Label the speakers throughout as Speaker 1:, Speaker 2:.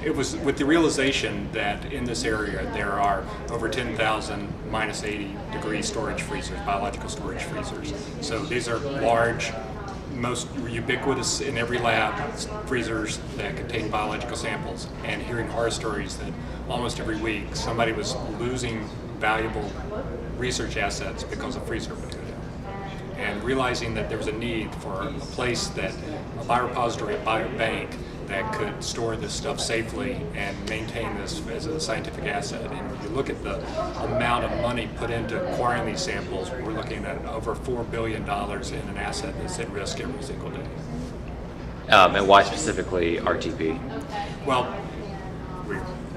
Speaker 1: it was with the realization that in this area there are over 10,000 minus 80 degree storage freezers, biological storage freezers. So these are large, most ubiquitous in every lab freezers that contain biological samples, and hearing horror stories that almost every week somebody was losing valuable research assets because of freezer would go down. And realizing that there was a need for a place that, a biorepository, a biobank that could store this stuff safely and maintain this as a scientific asset. And if you look at the amount of money put into acquiring these samples, we're looking at over $4 billion in an asset that's at risk every single day.
Speaker 2: And why specifically RTP?
Speaker 1: Well,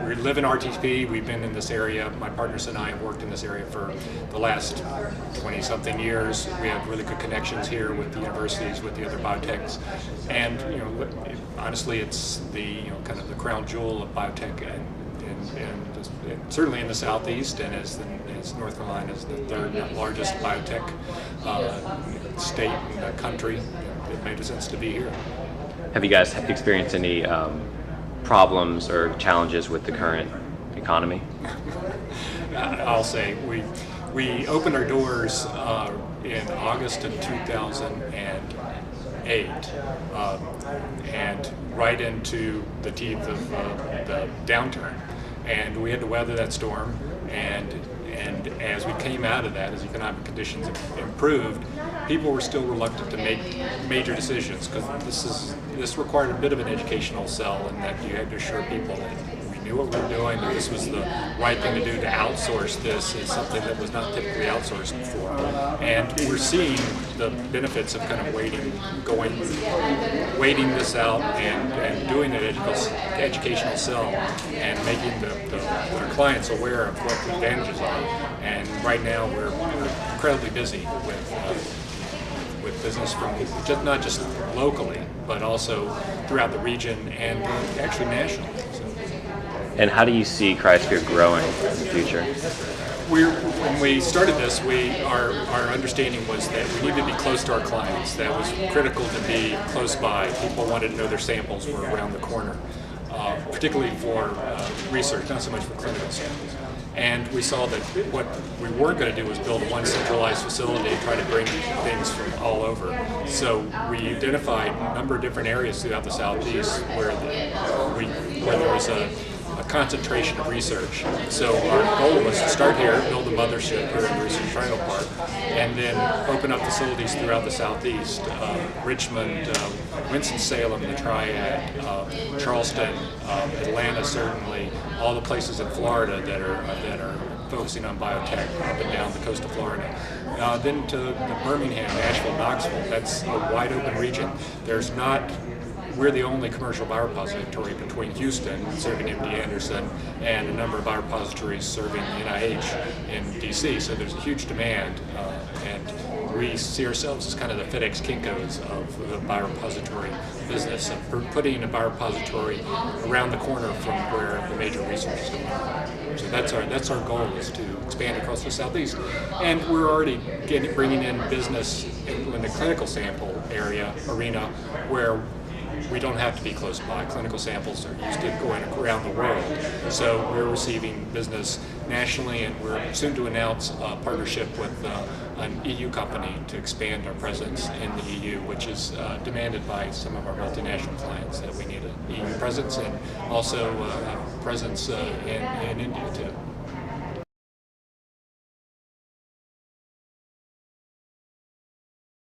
Speaker 1: we live in RTP. We've been in this area. My partners and I have worked in this area for the last 20-something years. We have really good connections here with the universities, with the other biotechs, and honestly, it's the kind of the crown jewel of biotech, and certainly in the southeast, and as North Carolina is the third largest biotech state in the country, it made sense to be here.
Speaker 2: Have you guys experienced any problems or challenges with the current economy?
Speaker 1: I'll say we opened our doors in August of 2008, and right into the teeth of the downturn, and we had to weather that storm. And as we came out of that, as economic conditions improved, people were still reluctant to make major decisions, because this required a bit of an educational sell, and that you had to assure people that we knew what we were doing, that this was the right thing to do, to outsource this is something that was not typically outsourced before. And we're seeing the benefits of kind of waiting this out and doing an educational sell and making our clients aware of what the advantages are. And right now we're incredibly busy with business from not just locally, but also throughout the region and actually nationally. So.
Speaker 2: And how do you see Kryosphere growing in the future?
Speaker 1: When we started this, our understanding was that we needed to be close to our clients. That was critical to be close by. People wanted to know their samples were around the corner, particularly for research, not so much for clinical samples. And we saw that what we weren't going to do was build one centralized facility and try to bring things from all over. So we identified a number of different areas throughout the southeast where there was a concentration of research. So our goal was to start here, build a mothership here in the Research Triangle Park, and then open up facilities throughout the southeast, Richmond, Winston-Salem, the Triad, Charleston, Atlanta certainly, all the places in Florida that are focusing on biotech up and down the coast of Florida. Then to Birmingham, Nashville, Knoxville. That's a wide open region. We're the only commercial biorepository between Houston, serving MD Anderson, and a number of biorepositories serving the NIH in DC. So there's a huge demand, and we see ourselves as kind of the FedEx Kinkos of the biorepository business, of putting a biorepository around the corner from where the major research is going on. So that's our goal, is to expand across the southeast, and we're already bringing in business in the clinical sample arena, where we don't have to be close by. Clinical samples are used to going around the world. So we're receiving business nationally, and we're soon to announce a partnership with an EU company to expand our presence in the EU, which is demanded by some of our multinational clients, that we need an EU presence, and also a presence in India too.